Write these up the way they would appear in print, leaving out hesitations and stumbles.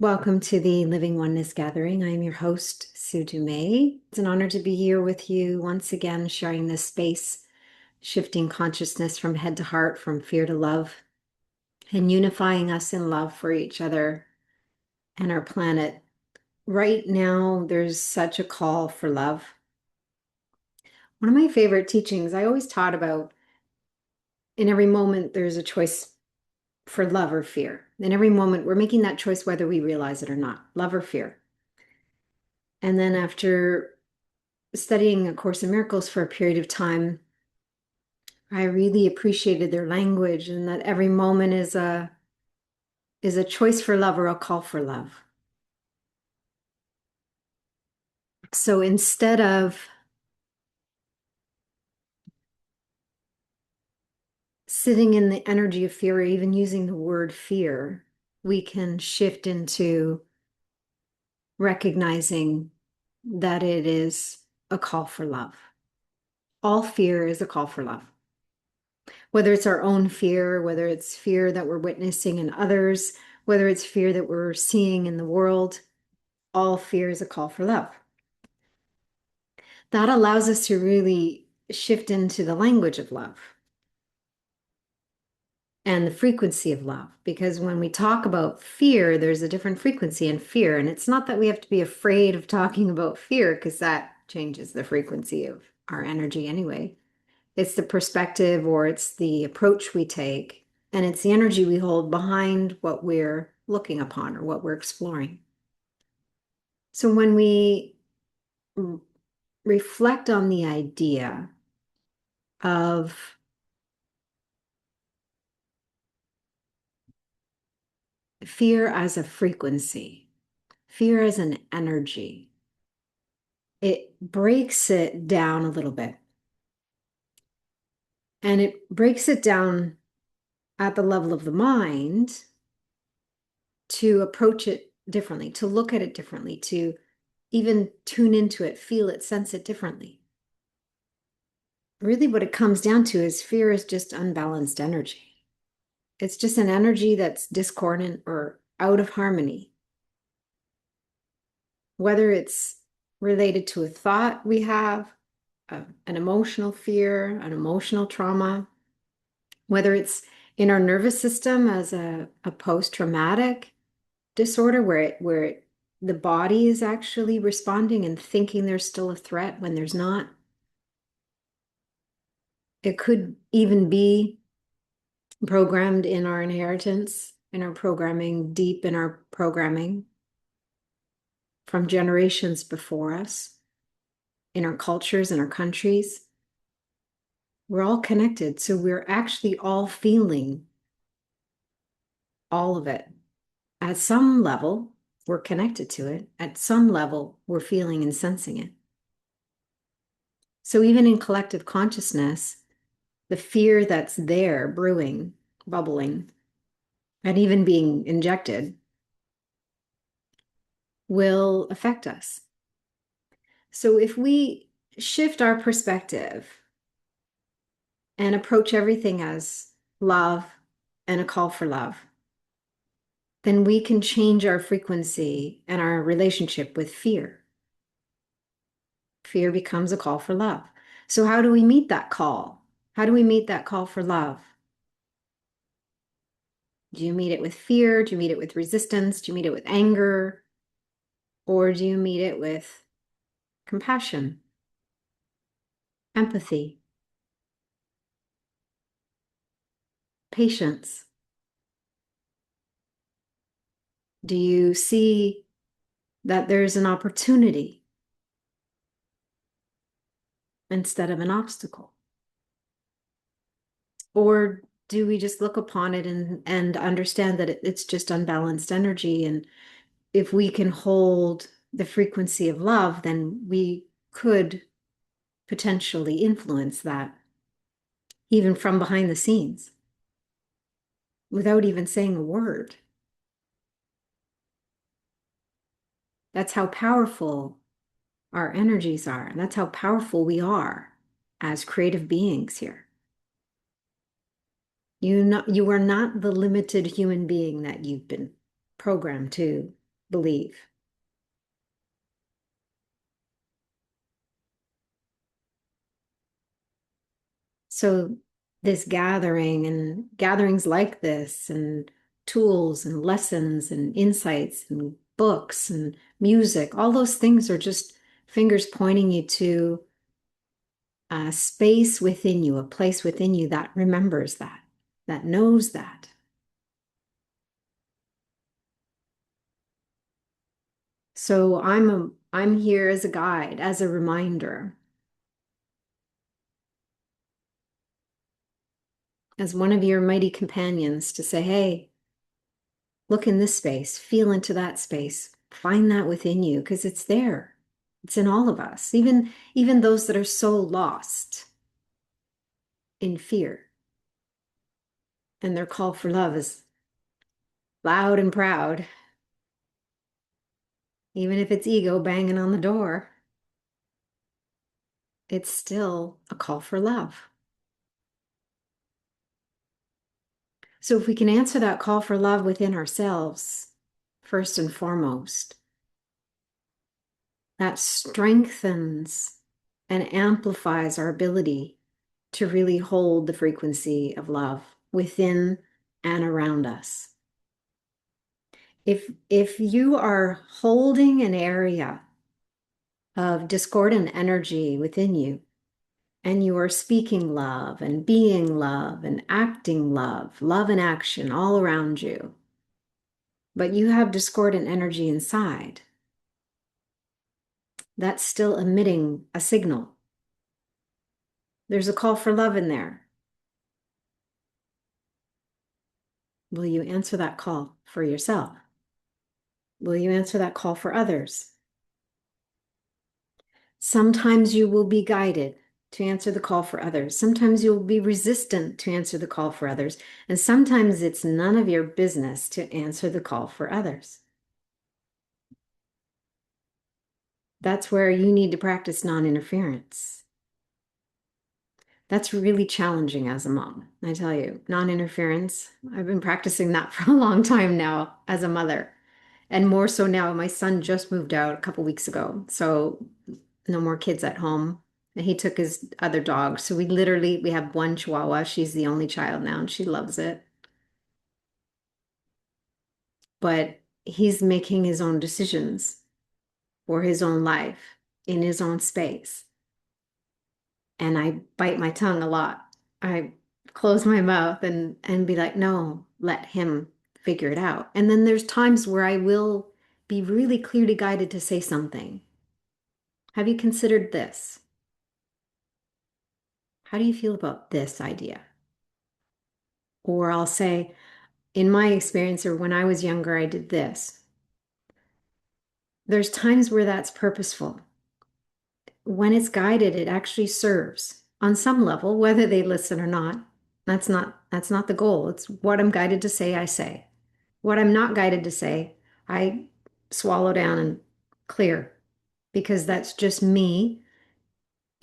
Welcome to the Living Oneness Gathering. I am your host, Sue Dumais. It's an honor to be here with you once again, sharing this space, shifting consciousness from head to heart, from fear to love, and unifying us in love for each other and our planet. Right now, there's such a call for love. One of my favorite teachings I always taught about, in every moment, there's a choice for love or fear. In every moment, we're making that choice whether we realize it or not, love or fear. And then after studying A Course in Miracles for a period of time, I really appreciated their language and that every moment is a choice for love or a call for love. So instead of sitting in the energy of fear or even using the word fear, we can shift into recognizing that it is a call for love. All fear is a call for love. Whether it's our own fear, whether it's fear that we're witnessing in others, whether it's fear that we're seeing in the world, all fear is a call for love. That allows us to really shift into the language of love and the frequency of love. Because when we talk about fear, there's a different frequency in fear. And it's not that we have to be afraid of talking about fear, because that changes the frequency of our energy anyway. It's the perspective or it's the approach we take, and it's the energy we hold behind what we're looking upon or what we're exploring. So when we reflect on the idea of fear as a frequency, fear as an energy, it breaks it down a little bit. And it breaks it down at the level of the mind to approach it differently, to look at it differently, to even tune into it, feel it, sense it differently. Really, what it comes down to is fear is just unbalanced energy. It's just an energy that's discordant or out of harmony. Whether it's related to a thought we have, an emotional fear, an emotional trauma, whether it's in our nervous system as a post-traumatic disorder where the body is actually responding and thinking there's still a threat when there's not. It could even be programmed in our inheritance, in our programming, deep in our programming from generations before us, in our cultures, in our countries. We're all connected, so we're actually all feeling all of it. At some level, we're connected to it. At some level, we're feeling and sensing it. So even in collective consciousness, the fear that's there, brewing, bubbling, and even being injected will affect us. So if we shift our perspective and approach everything as love and a call for love, then we can change our frequency and our relationship with fear. Fear becomes a call for love. So how do we meet that call? How do we meet that call for love? Do you meet it with fear? Do you meet it with resistance? Do you meet it with anger? Or do you meet it with compassion, empathy, patience? Do you see that there's an opportunity instead of an obstacle? Or do we just look upon it and understand that it's just unbalanced energy? And if we can hold the frequency of love, then we could potentially influence that, even from behind the scenes, without even saying a word. That's how powerful our energies are. And that's how powerful we are as creative beings here. You are not the limited human being that you've been programmed to believe. So this gathering and gatherings like this and tools and lessons and insights and books and music, all those things are just fingers pointing you to a space within you, a place within you that remembers that, that knows that. So I'm here as a guide, as a reminder, as one of your mighty companions to say, hey, look in this space, feel into that space, find that within you because it's there. It's in all of us, even those that are so lost in fear. And their call for love is loud and proud, even if it's ego banging on the door. It's still a call for love. So if we can answer that call for love within ourselves, first and foremost, that strengthens and amplifies our ability to really hold the frequency of love within and around us. If you are holding an area of discordant energy within you, and you are speaking love and being love and acting love, love and action all around you, but you have discordant energy inside, that's still emitting a signal. There's a call for love in there. Will you answer that call for yourself? Will you answer that call for others? Sometimes you will be guided to answer the call for others. Sometimes you'll be resistant to answer the call for others. And sometimes it's none of your business to answer the call for others. That's where you need to practice non-interference. That's really challenging as a mom, I tell you. Non-interference, I've been practicing that for a long time now as a mother. And more so now, my son just moved out a couple weeks ago. So no more kids at home. And he took his other dog. So we have one Chihuahua. She's the only child now and she loves it. But he's making his own decisions for his own life in his own space. And I bite my tongue a lot. I close my mouth and be like, no, let him figure it out. And then there's times where I will be really clearly guided to say something. Have you considered this? How do you feel about this idea? Or I'll say, in my experience, or when I was younger, I did this. There's times where that's purposeful. When it's guided, it actually serves on some level, whether they listen or not. That's not the goal. It's what I'm guided to say, I say. What I'm not guided to say, I swallow down and clear because that's just me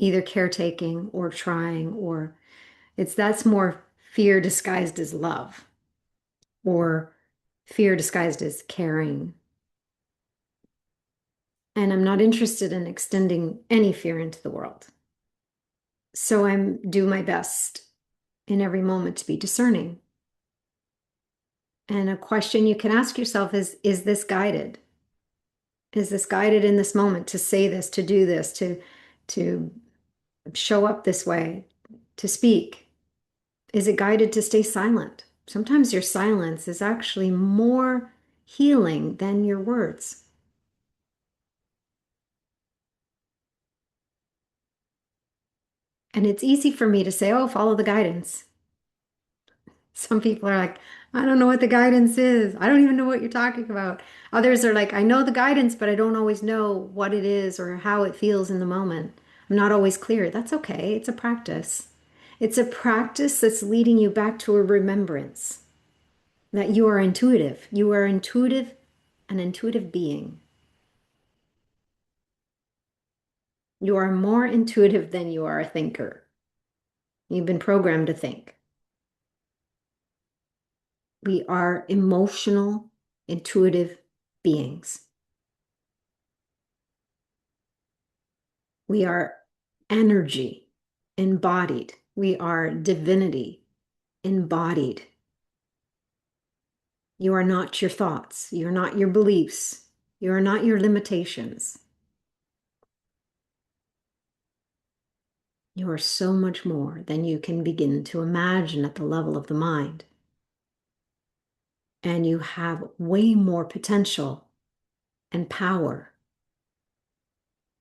either caretaking or trying, or that's more fear disguised as love or fear disguised as caring. And I'm not interested in extending any fear into the world. So I'm do my best in every moment to be discerning. And a question you can ask yourself is this guided? Is this guided in this moment to say this, to do this, to show up this way, to speak? Is it guided to stay silent? Sometimes your silence is actually more healing than your words. And it's easy for me to say, oh, follow the guidance. Some people are like, I don't know what the guidance is. I don't even know what you're talking about. Others are like, I know the guidance, but I don't always know what it is or how it feels in the moment. I'm not always clear. That's okay. It's a practice. It's a practice that's leading you back to a remembrance that you are intuitive. You are intuitive, an intuitive being. You are more intuitive than you are a thinker. You've been programmed to think. We are emotional, intuitive beings. We are energy embodied. We are divinity embodied. You are not your thoughts. You're not your beliefs. You are not your limitations. You are so much more than you can begin to imagine at the level of the mind. And you have way more potential and power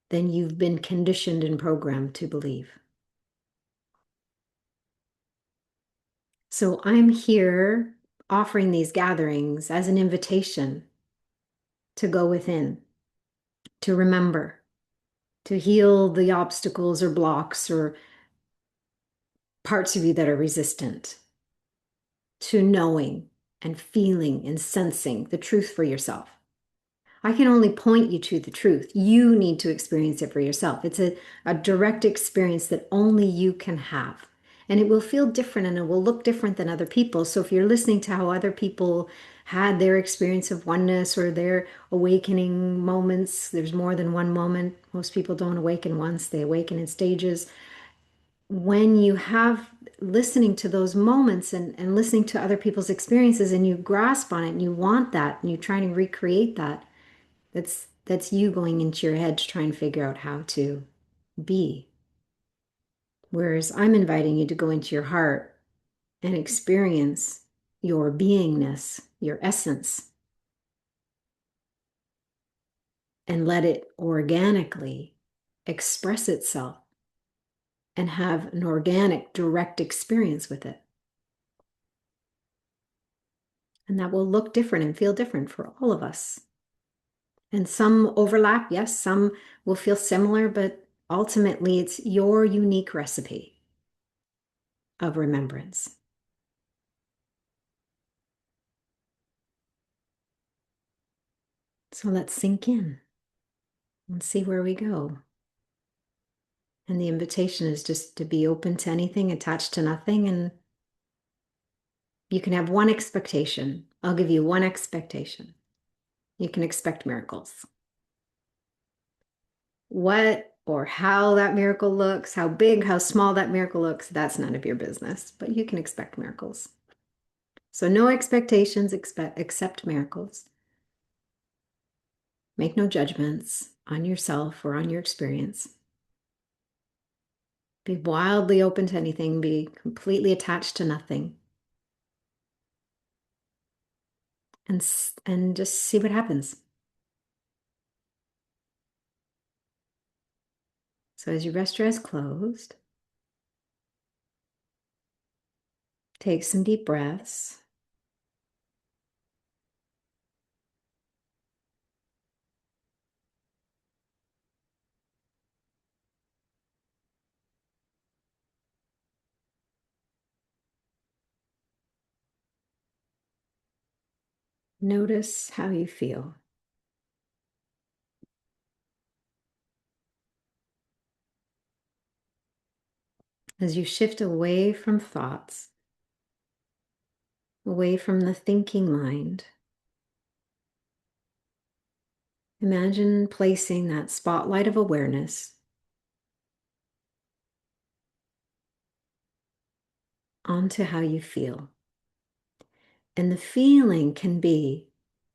than you've been conditioned and programmed to believe. So I'm here offering these gatherings as an invitation to go within, to remember, to heal the obstacles or blocks or parts of you that are resistant, to knowing and feeling and sensing the truth for yourself. I can only point you to the truth. You need to experience it for yourself. It's a direct experience that only you can have. And it will feel different and it will look different than other people. So if you're listening to how other people had their experience of oneness or their awakening moments, there's more than one moment. Most people don't awaken once, they awaken in stages. When you have listening to those moments and listening to other people's experiences and you grasp on it and you want that and you're trying to recreate that, that's you going into your head to try and figure out how to be. Whereas I'm inviting you to go into your heart and experience your beingness, your essence, and let it organically express itself and have an organic, direct experience with it. And that will look different and feel different for all of us. And some overlap, yes, some will feel similar, but ultimately it's your unique recipe of remembrance. So let's sink in and see where we go. And the invitation is just to be open to anything, attached to nothing. And you can have one expectation. I'll give you one expectation. You can expect miracles. What or how that miracle looks, how big, how small that miracle looks, that's none of your business. But you can expect miracles. So no expectations, accept miracles. Make no judgments on yourself or on your experience. Be wildly open to anything. Be completely attached to nothing. And just see what happens. So as you rest your eyes closed, take some deep breaths. Notice how you feel. As you shift away from thoughts, away from the thinking mind, imagine placing that spotlight of awareness onto how you feel. And the feeling can be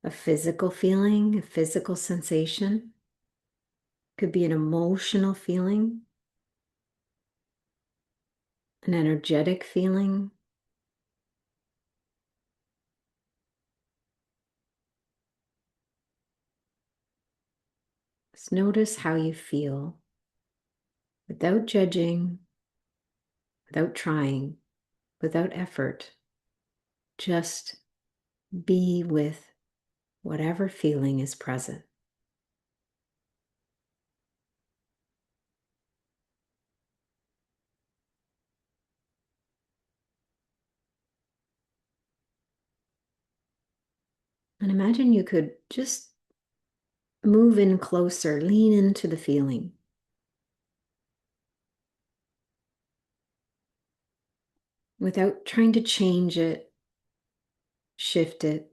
a physical feeling, a physical sensation. Could be an emotional feeling, an energetic feeling. Just notice how you feel without judging, without trying, without effort. Just be with whatever feeling is present. And imagine you could just move in closer, lean into the feeling. Without trying to change it, shift it.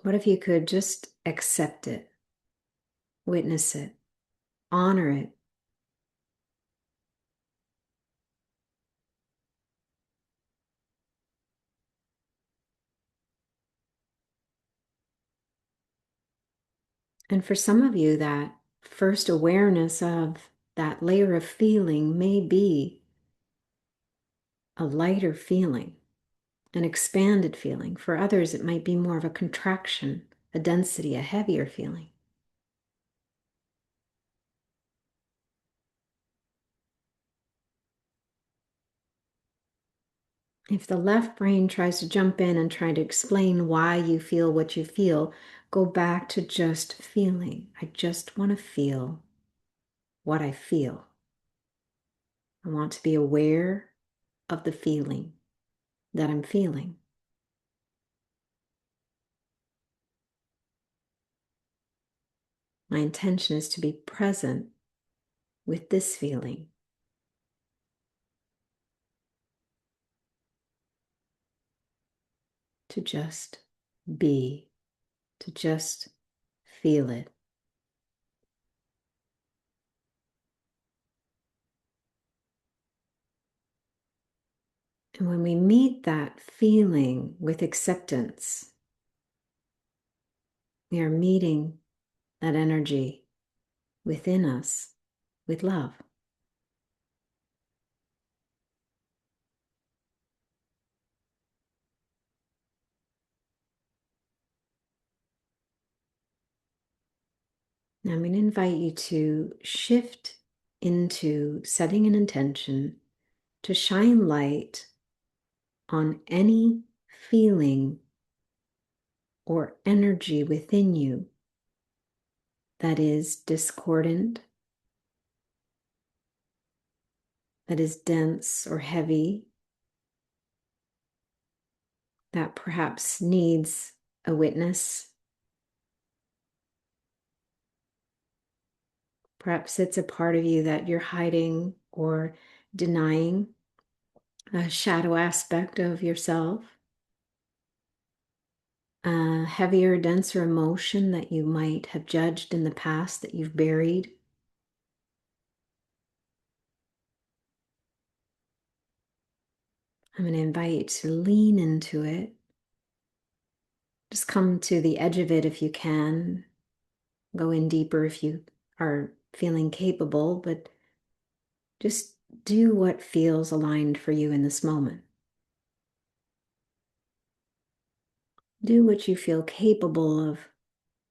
What if you could just accept it, witness it, honor it? And for some of you, that first awareness of that layer of feeling may be a lighter feeling, an expanded feeling. For others, it might be more of a contraction, a density, a heavier feeling. If the left brain tries to jump in and try to explain why you feel what you feel, go back to just feeling. I just want to feel what I feel. I want to be aware of the feeling that I'm feeling. My intention is to be present with this feeling. To just be, to just feel it. And when we meet that feeling with acceptance, we are meeting that energy within us with love. Now I'm going to invite you to shift into setting an intention to shine light on any feeling or energy within you that is discordant, that is dense or heavy, that perhaps needs a witness. Perhaps it's a part of you that you're hiding or denying, a shadow aspect of yourself, a heavier, denser emotion that you might have judged in the past that you've buried. I'm going to invite you to lean into it. Just come to the edge of it if you can. Go in deeper if you are feeling capable, but just do what feels aligned for you in this moment. Do what you feel capable of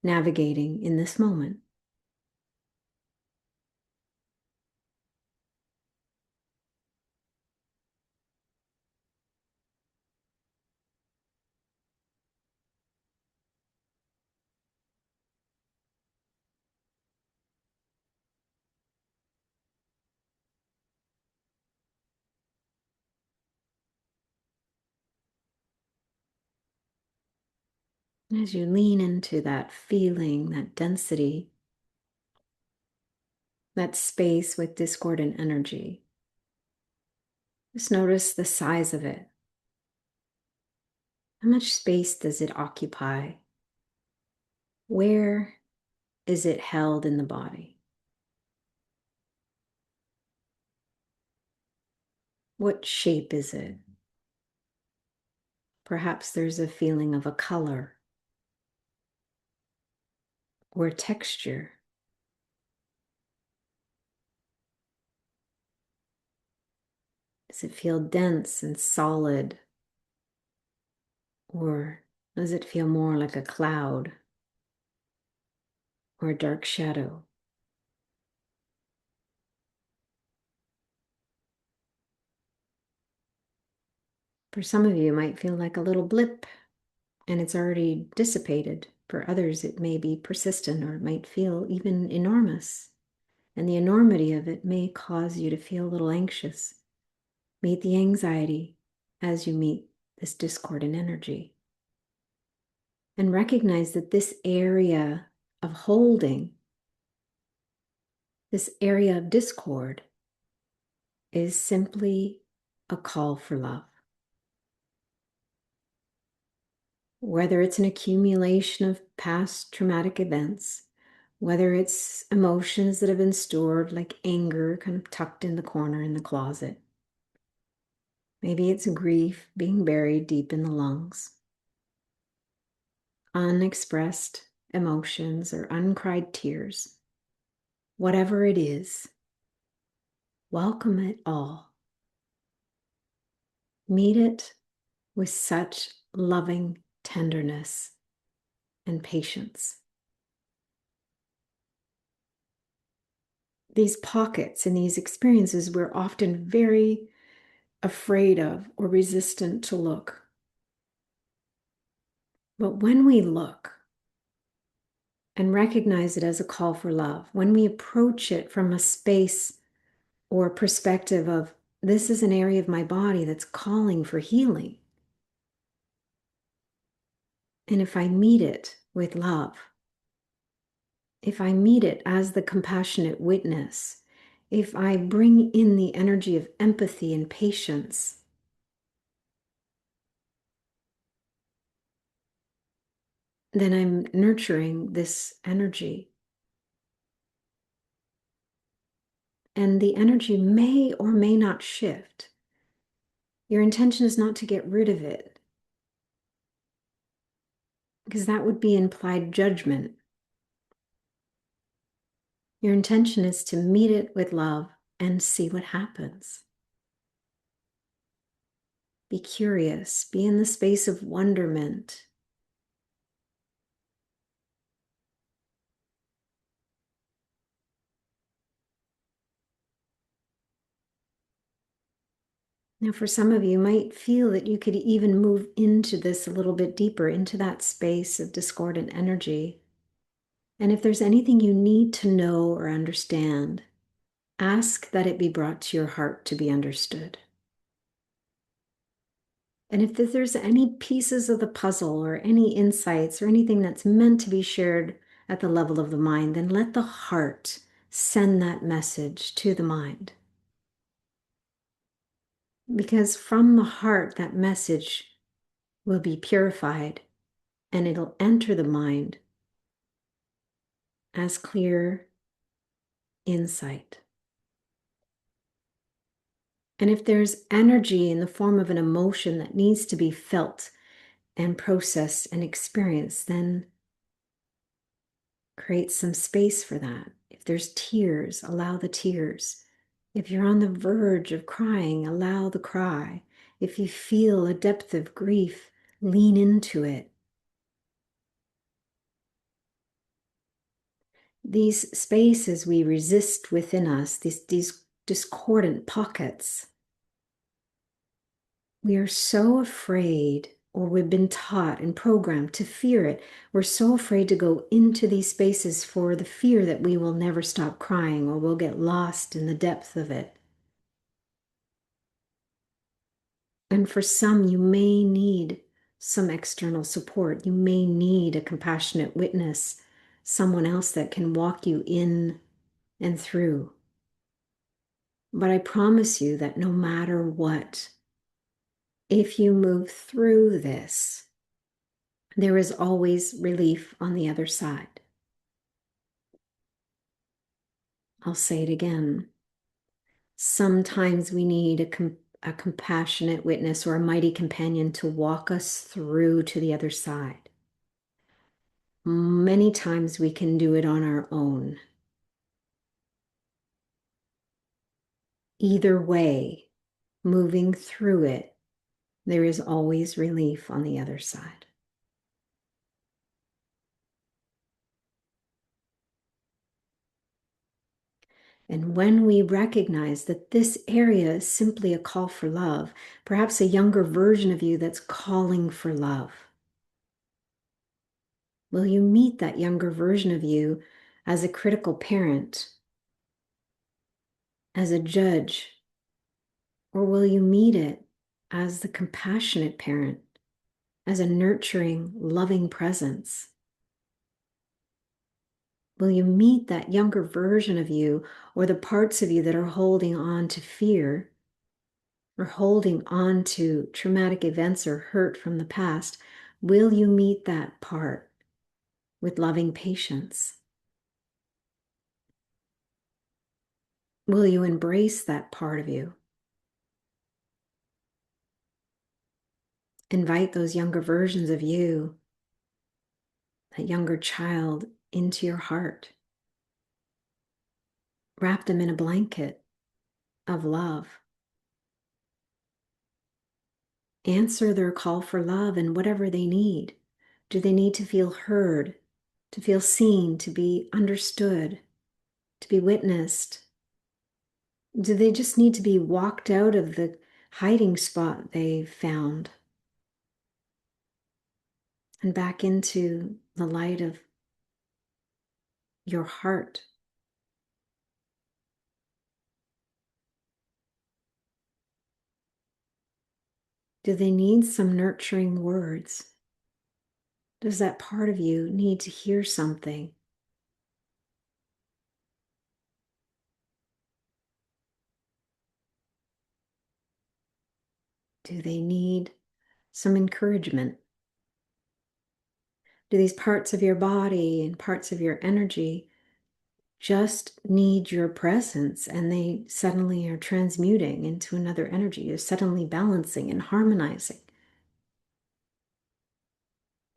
navigating in this moment. As you lean into that feeling, that density, that space with discordant energy, just notice the size of it. How much space does it occupy? Where is it held in the body? What shape is it? Perhaps there's a feeling of a color or texture. Does it feel dense and solid? Or does it feel more like a cloud or a dark shadow? For some of you, it might feel like a little blip and it's already dissipated. For others, it may be persistent or it might feel even enormous. And the enormity of it may cause you to feel a little anxious. Meet the anxiety as you meet this discordant energy. And recognize that this area of holding, this area of discord, is simply a call for love. whether it's an accumulation of past traumatic events, whether it's emotions that have been stored like anger, kind of tucked in the corner in the closet. Maybe it's grief being buried deep in the lungs. Unexpressed emotions or uncried tears. Whatever it is, welcome it all. Meet it with such loving tenderness and patience. These pockets and these experiences we're often very afraid of or resistant to look. But when we look and recognize it as a call for love, when we approach it from a space or perspective of, this is an area of my body that's calling for healing. And if I meet it with love, if I meet it as the compassionate witness, if I bring in the energy of empathy and patience, then I'm nurturing this energy. And the energy may or may not shift. Your intention is not to get rid of it, because that would be implied judgment. Your intention is to meet it with love and see what happens. Be curious, be in the space of wonderment. Now, for some of you, you might feel that you could even move into this a little bit deeper, into that space of discordant energy. And if there's anything you need to know or understand, ask that it be brought to your heart to be understood. And if there's any pieces of the puzzle or any insights or anything that's meant to be shared at the level of the mind, then let the heart send that message to the mind. Because from the heart, that message will be purified and it'll enter the mind as clear insight. And if there's energy in the form of an emotion that needs to be felt and processed and experienced, then create some space for that. If there's tears, allow the tears. If you're on the verge of crying, allow the cry. If you feel a depth of grief, lean into it. These spaces we resist within us, these discordant pockets, we are so afraid, or we've been taught and programmed to fear it. We're so afraid to go into these spaces for the fear that we will never stop crying or we'll get lost in the depth of it. And for some, you may need some external support. You may need a compassionate witness, someone else that can walk you in and through. But I promise you that no matter what, if you move through this, there is always relief on the other side. I'll say it again. Sometimes we need a compassionate witness or a mighty companion to walk us through to the other side. Many times we can do it on our own. Either way, moving through it, there is always relief on the other side. And when we recognize that this area is simply a call for love, perhaps a younger version of you that's calling for love, will you meet that younger version of you as a critical parent, as a judge, or will you meet it as the compassionate parent, as a nurturing, loving presence? Will you meet that younger version of you or the parts of you that are holding on to fear or holding on to traumatic events or hurt from the past? Will you meet that part with loving patience? Will you embrace that part of you? Invite those younger versions of you, that younger child, into your heart. Wrap them in a blanket of love. Answer their call for love and whatever they need. Do they need to feel heard, to feel seen, to be understood, to be witnessed? Do they just need to be walked out of the hiding spot they found and back into the light of your heart? Do they need some nurturing words? Does that part of you need to hear something? Do they need some encouragement? Do these parts of your body and parts of your energy just need your presence, and they suddenly are transmuting into another energy? You're suddenly balancing and harmonizing.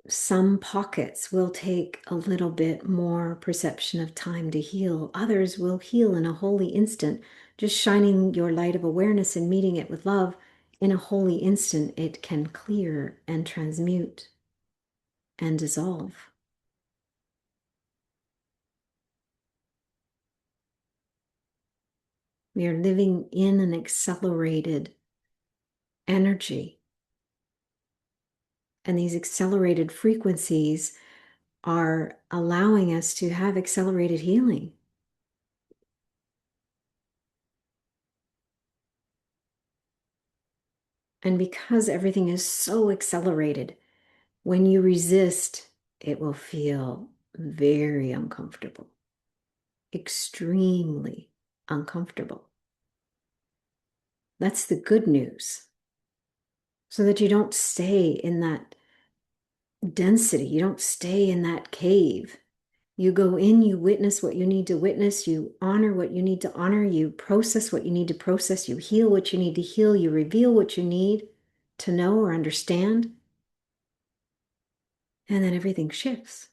Some pockets will take a little bit more perception of time to heal. Others will heal in a holy instant. Just shining your light of awareness and meeting it with love, in a holy instant, it can clear and transmute and dissolve. We are living in an accelerated energy. And these accelerated frequencies are allowing us to have accelerated healing. And because everything is so accelerated, when you resist, it will feel very uncomfortable, extremely uncomfortable. That's the good news. So that you don't stay in that density, you don't stay in that cave. You go in, you witness what you need to witness, you honor what you need to honor, you process what you need to process, you heal what you need to heal, you reveal what you need to know or understand, and then everything shifts.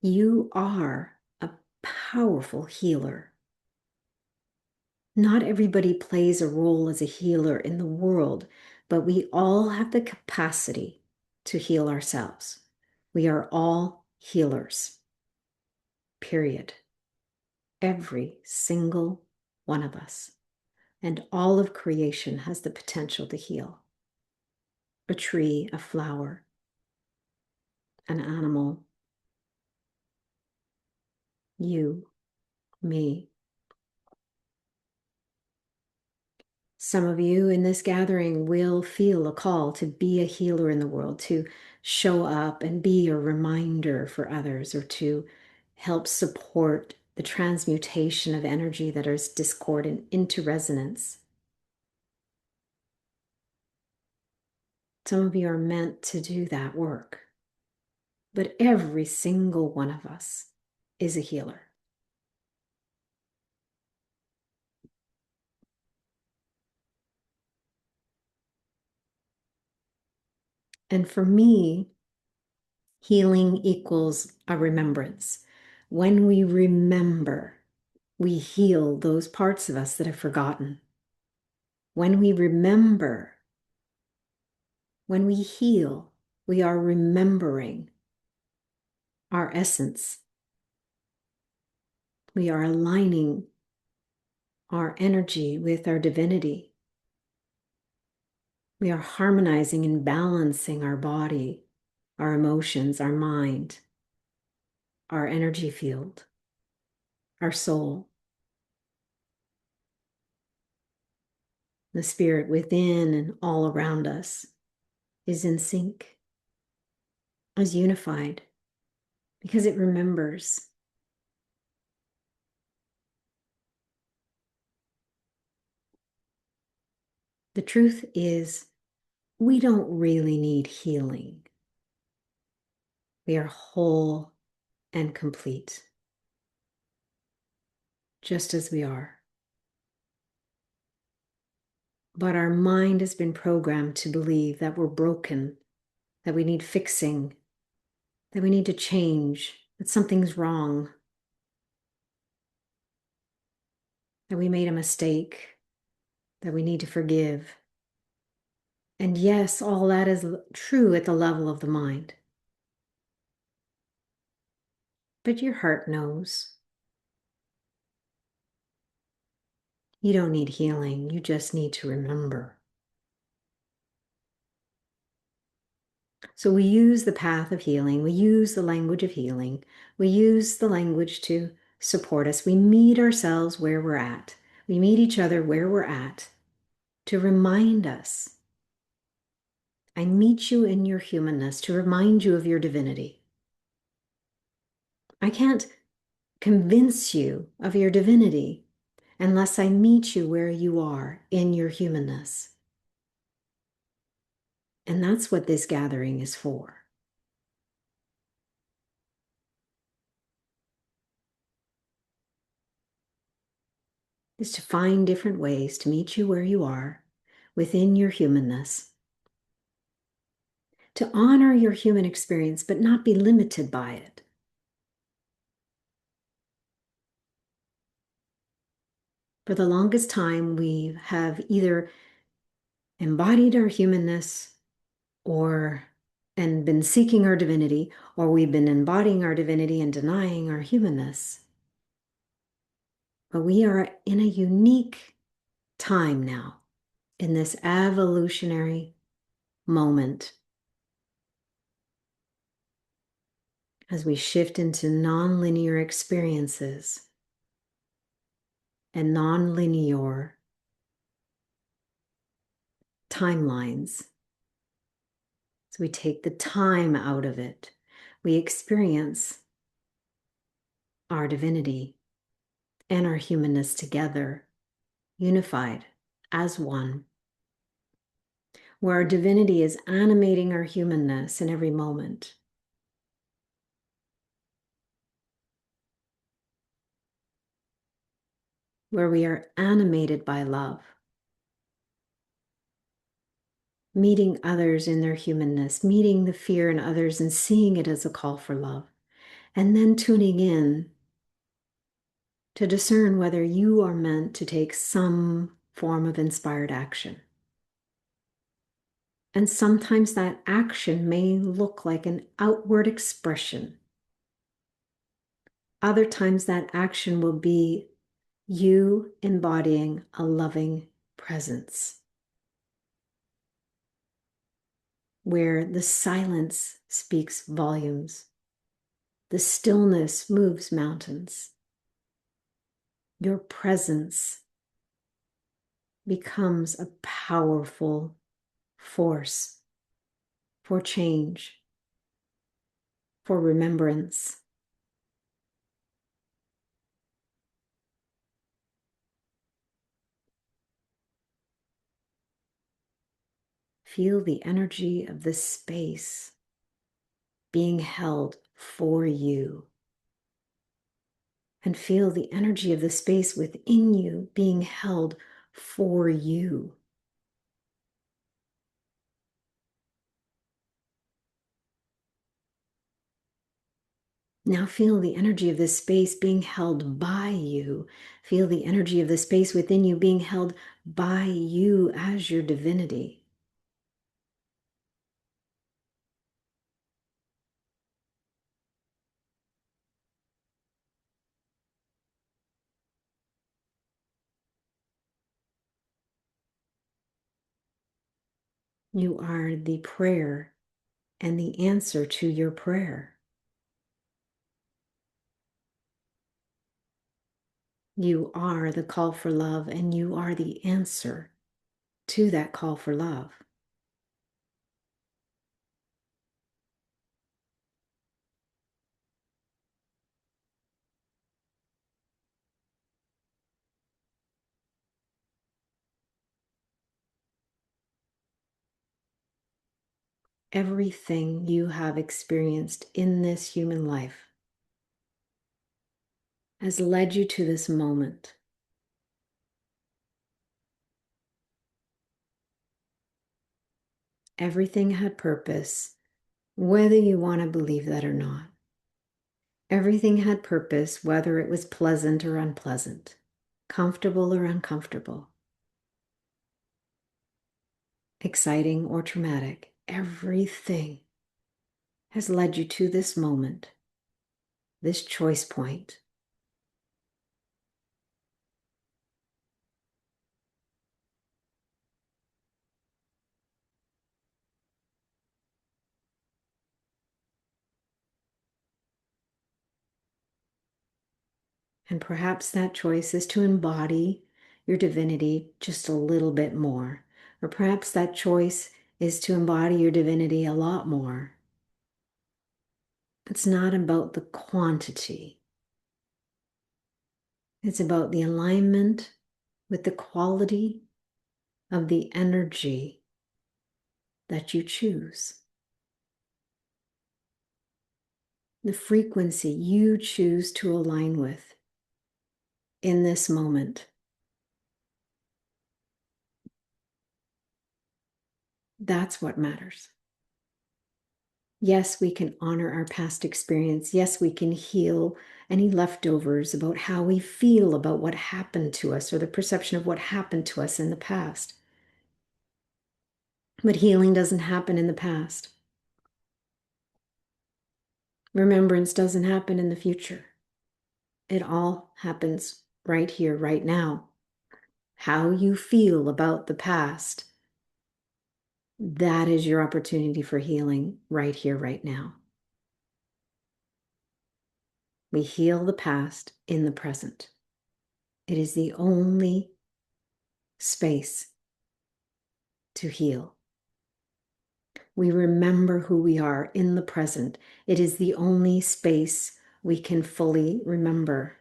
You are a powerful healer. Not everybody plays a role as a healer in the world, but we all have the capacity to heal ourselves. We are all healers, period. Every single one of us. And all of creation has the potential to heal. A tree, a flower, an animal, you, me. Some of you in this gathering will feel a call to be a healer in the world, to show up and be a reminder for others, or to help support the transmutation of energy that is discordant into resonance. Some of you are meant to do that work. But every single one of us is a healer. And for me, healing equals a remembrance. When we remember, we heal those parts of us that have forgotten. When we remember, when we heal, we are remembering our essence. We are aligning our energy with our divinity. We are harmonizing and balancing our body, our emotions, our mind, our energy field, our soul. The spirit within and all around us is in sync, is unified, because it remembers. The truth is, we don't really need healing. We are whole and complete, just as we are. But our mind has been programmed to believe that we're broken, that we need fixing, that we need to change, that something's wrong, that we made a mistake, that we need to forgive. And yes, all that is true at the level of the mind. But your heart knows. You don't need healing, you just need to remember. So we use the path of healing, we use the language of healing, we use the language to support us. We meet ourselves where we're at. We meet each other where we're at to remind us. I meet you in your humanness to remind you of your divinity. I can't convince you of your divinity unless I meet you where you are in your humanness. And that's what this gathering is for. Is to find different ways to meet you where you are within your humanness, to honor your human experience, but not be limited by it. For the longest time, we have either embodied our humanness and been seeking our divinity, or we've been embodying our divinity and denying our humanness. But we are in a unique time now, in this evolutionary moment, as we shift into nonlinear experiences and nonlinear timelines. So we take the time out of it. We experience our divinity and our humanness together, unified as one, where our divinity is animating our humanness in every moment. Where we are animated by love, meeting others in their humanness, meeting the fear in others and seeing it as a call for love, and then tuning in to discern whether you are meant to take some form of inspired action. And sometimes that action may look like an outward expression. Other times that action will be you embodying a loving presence, where the silence speaks volumes, the stillness moves mountains. Your presence becomes a powerful force for change, for remembrance. Feel the energy of this space being held for you. And feel the energy of the space within you being held for you. Now feel the energy of this space being held by you. Feel the energy of the space within you being held by you as your divinity. You are the prayer and the answer to your prayer. You are the call for love, and you are the answer to that call for love. everything you have experienced in this human life has led you to this moment. Everything had purpose, whether you want to believe that or not. Everything had purpose, whether it was pleasant or unpleasant, comfortable or uncomfortable, exciting or traumatic. Everything has led you to this moment, this choice point. And perhaps that choice is to embody your divinity just a little bit more. Or perhaps that choice is to embody your divinity a lot more. It's not about the quantity. It's about the alignment with the quality of the energy that you choose. The frequency you choose to align with in this moment. That's what matters. Yes, we can honor our past experience. Yes, we can heal any leftovers about how we feel about what happened to us or the perception of what happened to us in the past. But healing doesn't happen in the past. Remembrance doesn't happen in the future. It all happens right here, right now. How you feel about the past, that is your opportunity for healing right here, right now. We heal the past in the present. It is the only space to heal. We remember who we are in the present. It is the only space we can fully remember.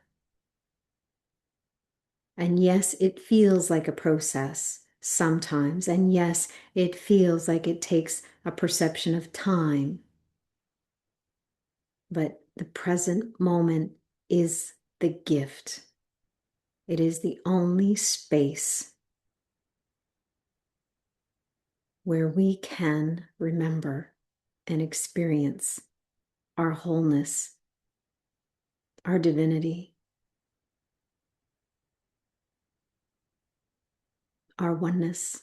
And yes, it feels like a process sometimes. And yes, it feels like it takes a perception of time. But the present moment is the gift. It is the only space where we can remember and experience our wholeness, our divinity, our oneness.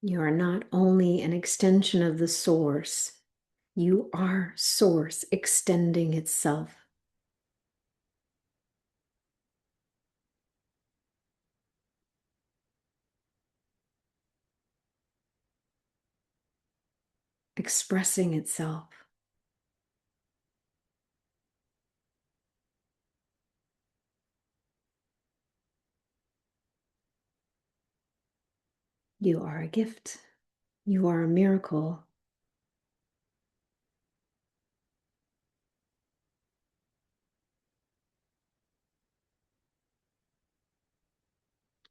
You are not only an extension of the source, you are source extending itself. Expressing itself. You are a gift. You are a miracle.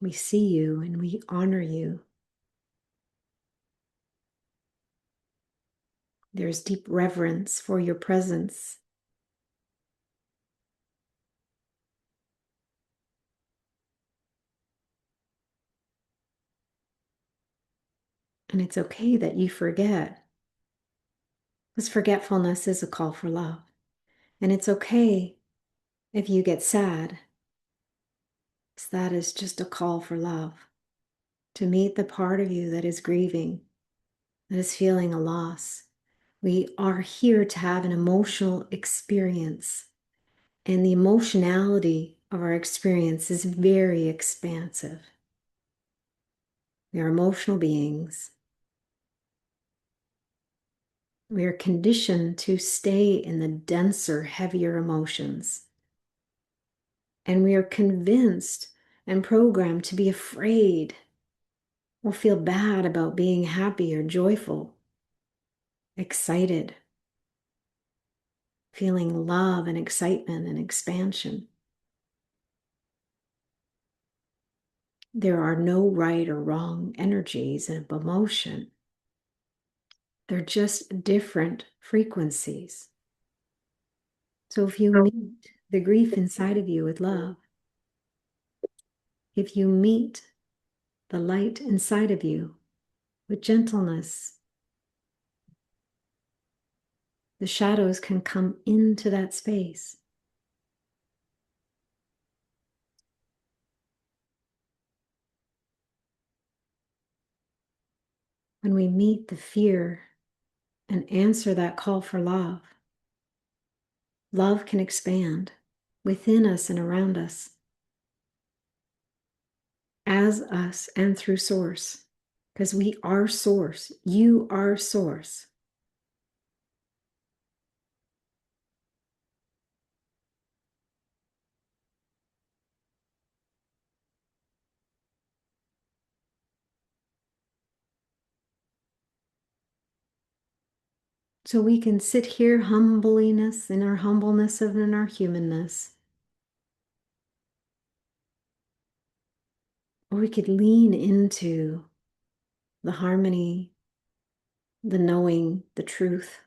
We see you and we honor you. There's deep reverence for your presence. And it's okay that you forget, because forgetfulness is a call for love. And it's okay if you get sad, because that is just a call for love, to meet the part of you that is grieving, that is feeling a loss. We are here to have an emotional experience, and the emotionality of our experience is very expansive. We are emotional beings. We are conditioned to stay in the denser, heavier emotions. And we are convinced and programmed to be afraid or feel bad about being happy or joyful, excited. feeling love and excitement and expansion. There are no right or wrong energies of emotion. They're just different frequencies. So if you meet the grief inside of you with love, if you meet the light inside of you with gentleness, the shadows can come into that space. When we meet the fear and answer that call for love, love can expand within us and around us, as us and through Source, because we are Source. You are Source. So we can sit here humbliness in our humbleness and in our humanness. Or we could lean into the harmony, the knowing, the truth.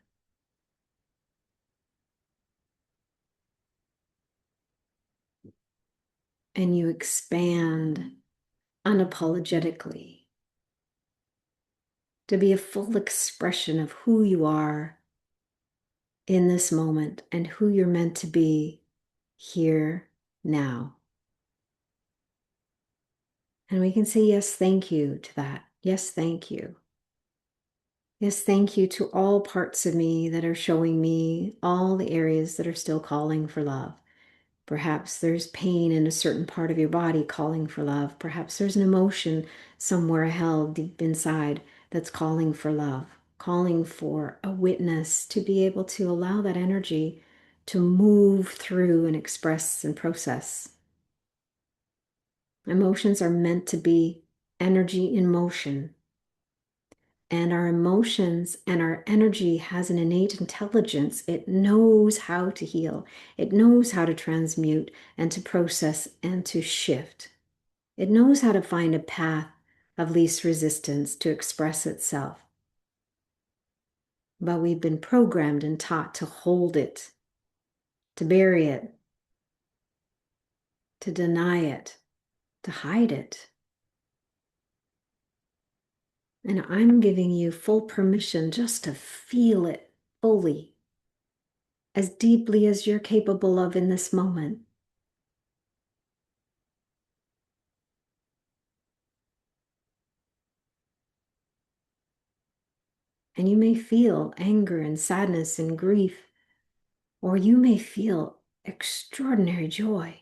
And you expand unapologetically to be a full expression of who you are in this moment and who you're meant to be here now. And we can say, yes, thank you to that. Yes, thank you. Yes, thank you to all parts of me that are showing me all the areas that are still calling for love. Perhaps there's pain in a certain part of your body calling for love. Perhaps there's an emotion somewhere held deep inside that's calling for love, calling for a witness to be able to allow that energy to move through and express and process. Emotions are meant to be energy in motion. And our emotions and our energy has an innate intelligence. It knows how to heal. It knows how to transmute and to process and to shift. It knows how to find a path of least resistance to express itself. But we've been programmed and taught to hold it, to bury it, to deny it, to hide it. And I'm giving you full permission just to feel it fully, as deeply as you're capable of in this moment. And you may feel anger and sadness and grief, or you may feel extraordinary joy.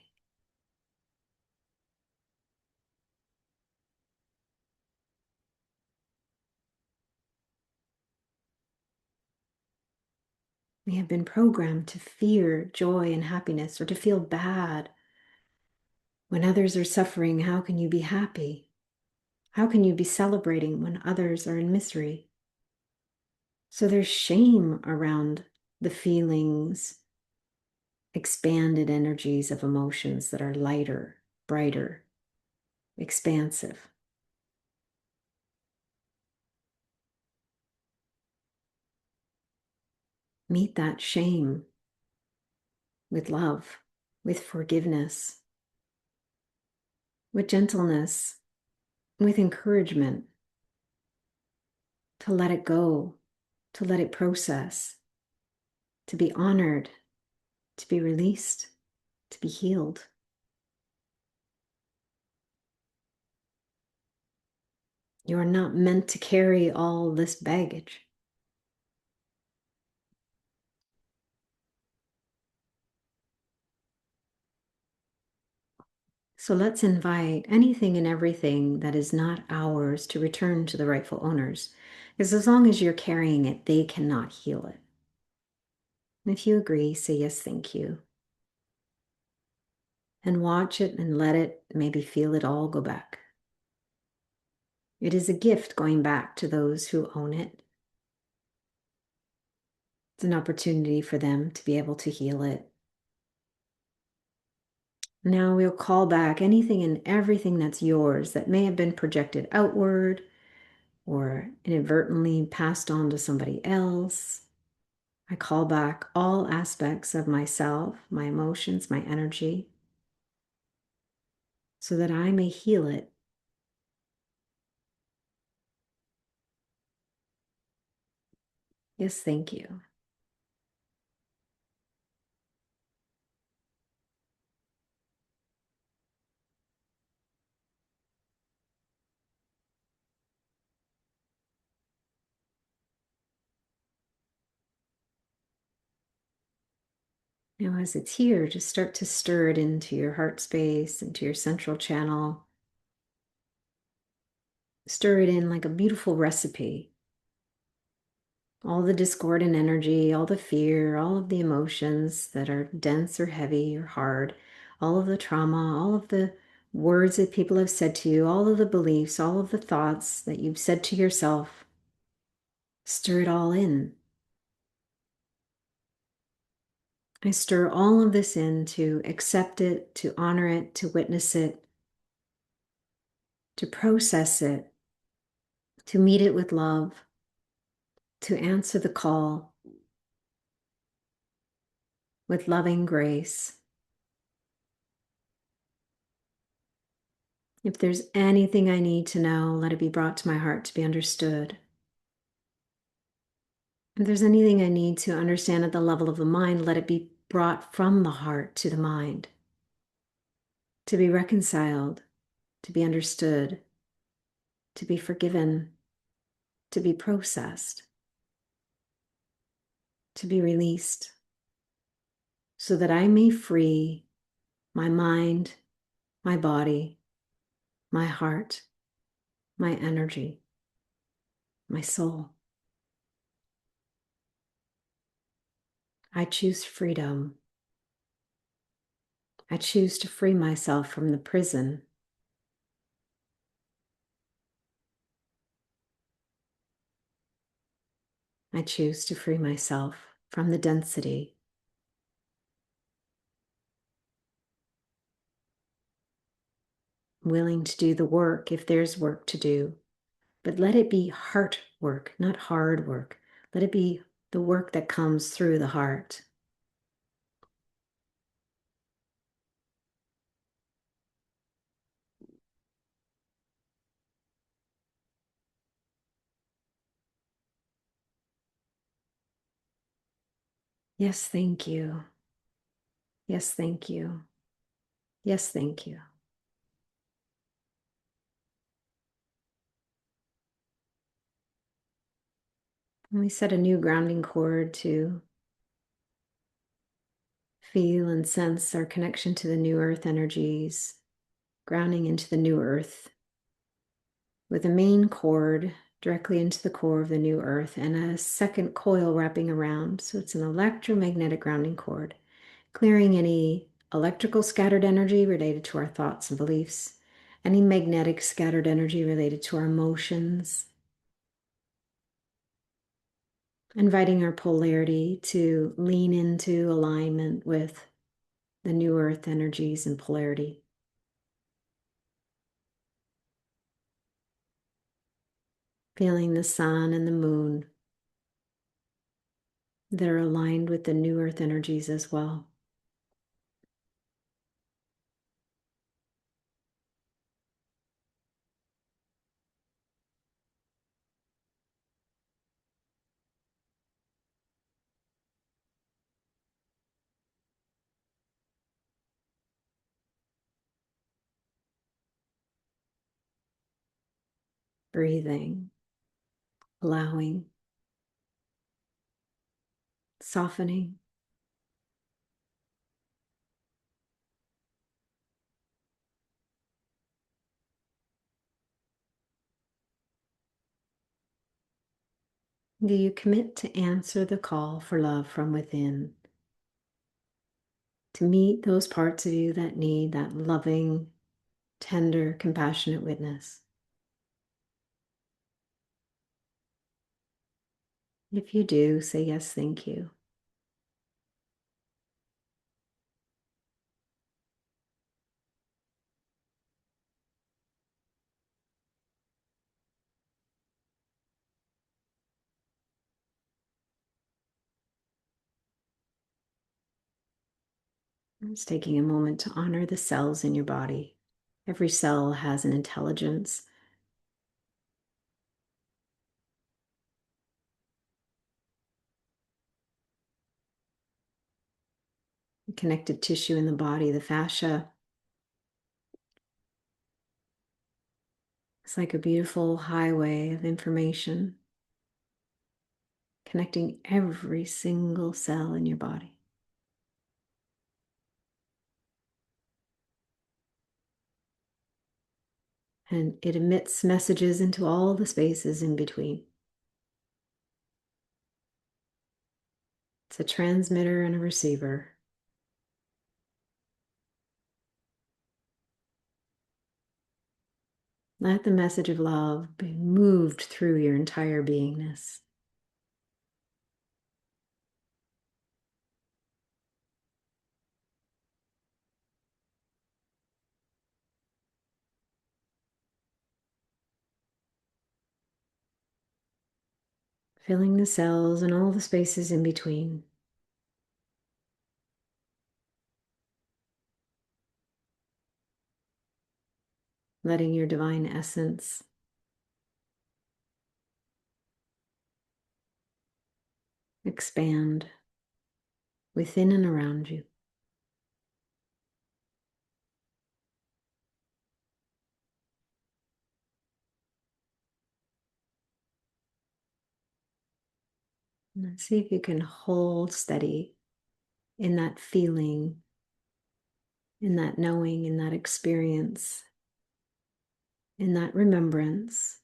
We have been programmed to fear joy and happiness, or to feel bad. When others are suffering, how can you be happy? How can you be celebrating when others are in misery? So there's shame around the feelings, expanded energies of emotions that are lighter, brighter, expansive. Meet that shame with love, with forgiveness, with gentleness, with encouragement, to let it go, to let it process, to be honored, to be released, to be healed. You are not meant to carry all this baggage. So let's invite anything and everything that is not ours to return to the rightful owners. Because as long as you're carrying it, they cannot heal it. And if you agree, say yes, thank you. And watch it and let it, maybe feel it all go back. It is a gift going back to those who own it. It's an opportunity for them to be able to heal it. Now we'll call back anything and everything that's yours that may have been projected outward or inadvertently passed on to somebody else. I call back all aspects of myself, my emotions, my energy, so that I may heal it. Yes, thank you. Now, as it's here, just start to stir it into your heart space, into your central channel. Stir it in like a beautiful recipe. All the discordant energy, all the fear, all of the emotions that are dense or heavy or hard, all of the trauma, all of the words that people have said to you, all of the beliefs, all of the thoughts that you've said to yourself. Stir it all in. I stir all of this in to accept it, to honor it, to witness it, to process it, to meet it with love, to answer the call with loving grace. If there's anything I need to know, let it be brought to my heart to be understood. If there's anything I need to understand at the level of the mind, let it be brought from the heart to the mind, to be reconciled, to be understood, to be forgiven, to be processed, to be released, so that I may free my mind, my body, my heart, my energy, my soul. I choose freedom. I choose to free myself from the prison. I choose to free myself from the density. Willing to do the work if there's work to do, but let it be heart work, not hard work. Let it be the work that comes through the heart. Yes, thank you. Yes, thank you. Yes, thank you. And we set a new grounding cord to feel and sense our connection to the new earth energies, grounding into the new earth with a main cord directly into the core of the new earth and a second coil wrapping around. So it's an electromagnetic grounding cord, clearing any electrical scattered energy related to our thoughts and beliefs, any magnetic scattered energy related to our emotions, inviting our polarity to lean into alignment with the new earth energies and polarity. Feeling the sun and the moon that are aligned with the new earth energies as well. Breathing, allowing, softening. Do you commit to answer the call for love from within? To meet those parts of you that need that loving, tender, compassionate witness? If you do, say yes, thank you. Just taking a moment to honor the cells in your body. Every cell has an intelligence. The connected tissue in the body, the fascia, it's like a beautiful highway of information connecting every single cell in your body. And it emits messages into all the spaces in between. It's a transmitter and a receiver. Let the message of love be moved through your entire beingness. Filling the cells and all the spaces in between. Letting your divine essence expand within and around you. And see if you can hold steady in that feeling, in that knowing, in that experience, in that remembrance.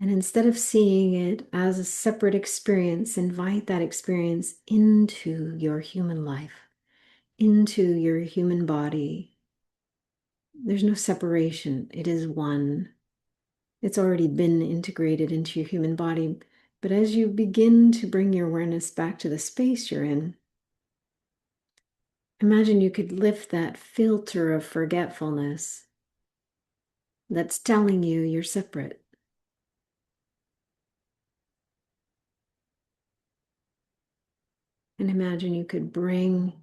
And instead of seeing it as a separate experience, invite that experience into your human life, into your human body. There's no separation. It is one. It's already been integrated into your human body. But as you begin to bring your awareness back to the space you're in, imagine you could lift that filter of forgetfulness that's telling you you're separate. And imagine you could bring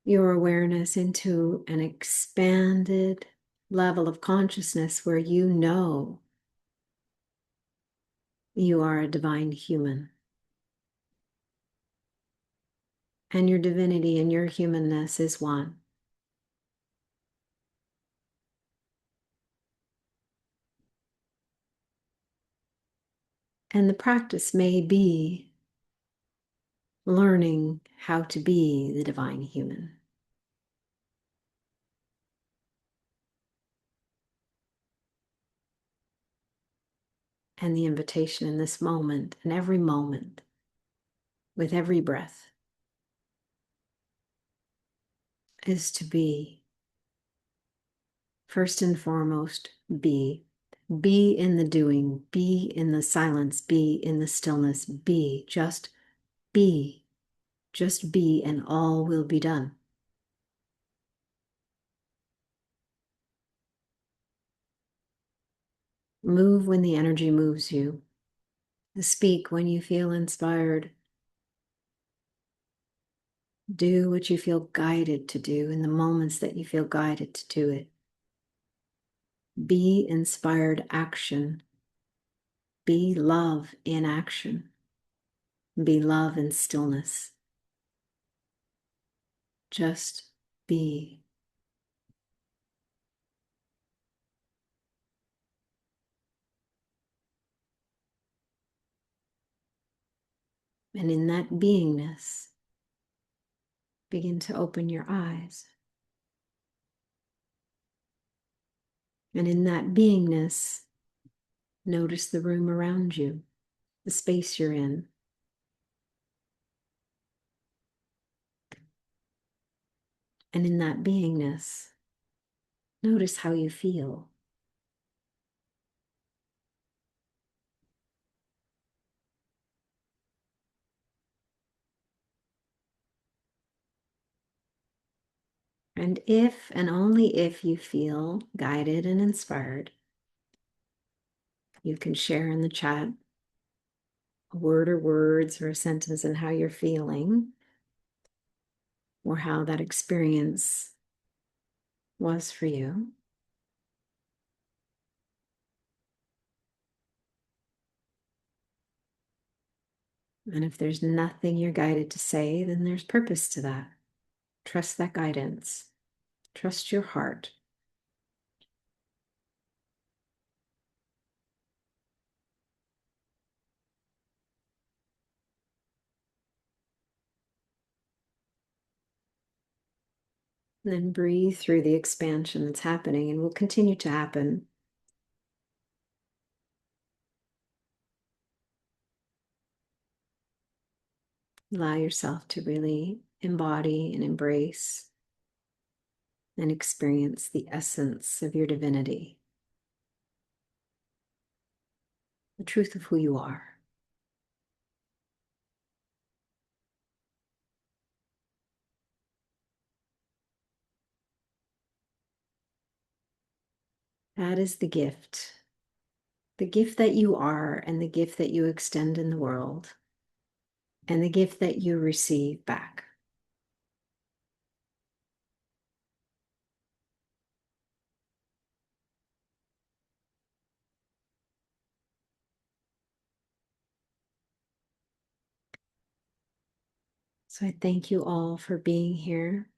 your awareness into an expanded level of consciousness where you know you are a divine human. And your divinity and your humanness is one. And the practice may be learning how to be the divine human. And the invitation in this moment and every moment, with every breath, is to be, first and foremost, be. Be in the doing, be in the silence, be in the stillness, be, just be, and all will be done. Move when the energy moves you. Speak when you feel inspired. Do what you feel guided to do in the moments that you feel guided to do it. Be inspired action. Be love in action. Be love in stillness. Just be. And in that beingness, begin to open your eyes. And in that beingness, notice the room around you, the space you're in. And in that beingness, Notice how you feel. And if and only if you feel guided and inspired, you can share in the chat a word or words or a sentence and how you're feeling or how that experience was for you. And if there's nothing you're guided to say, then there's purpose to that. Trust that guidance. Trust your heart. And then breathe through the expansion that's happening and will continue to happen. Allow yourself to really embody and embrace and experience the essence of your divinity, the truth of who you are. That is the gift that you are, and the gift that you extend in the world, and the gift that you receive back. So I thank you all for being here,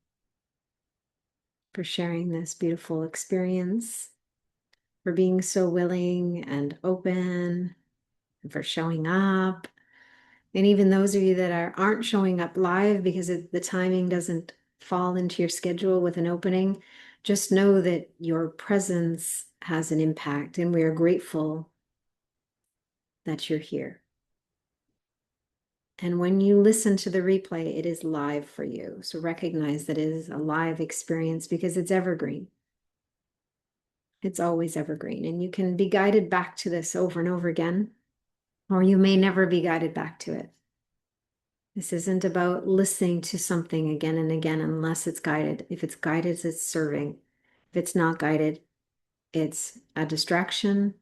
for sharing this beautiful experience, for being so willing and open, and for showing up. And even those of you that aren't showing up live because the timing doesn't fall into your schedule with an opening, just know that your presence has an impact, and we are grateful that you're here. And when you listen to the replay, it is live for you. So recognize that it is a live experience because it's evergreen. It's always evergreen. And you can be guided back to this over and over again, or you may never be guided back to it. This isn't about listening to something again and again unless it's guided. If it's guided, it's serving. If it's not guided, it's a distraction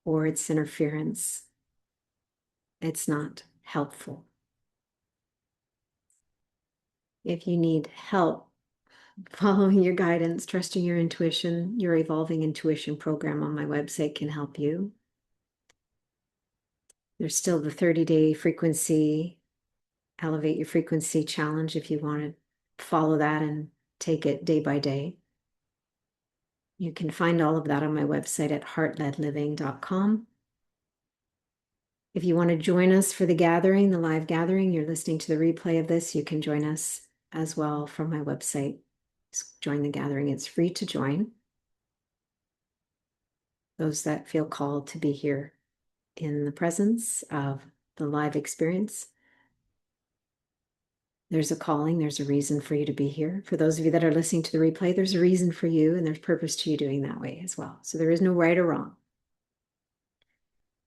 or it's interference. It's not helpful. If you need help following your guidance, trusting your intuition, your Evolving Intuition program on my website can help you. There's still the 30-day frequency, elevate your frequency challenge if you want to follow that and take it day by day. You can find all of that on my website at heartledliving.com. If you want to join us for the gathering, the live gathering, you're listening to the replay of this, you can join us as well from my website. Just join the gathering. It's free to join. Those that feel called to be here in the presence of the live experience. There's a calling, there's a reason for you to be here. For those of you that are listening to the replay, there's a reason for you and there's purpose to you doing that way as well. So there is no right or wrong.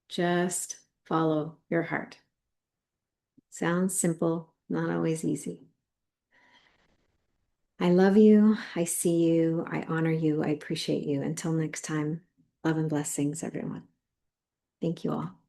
Just follow your heart. Sounds simple, not always easy. I love you. I see you. I honor you. I appreciate you. Until next time, love and blessings, everyone. Thank you all.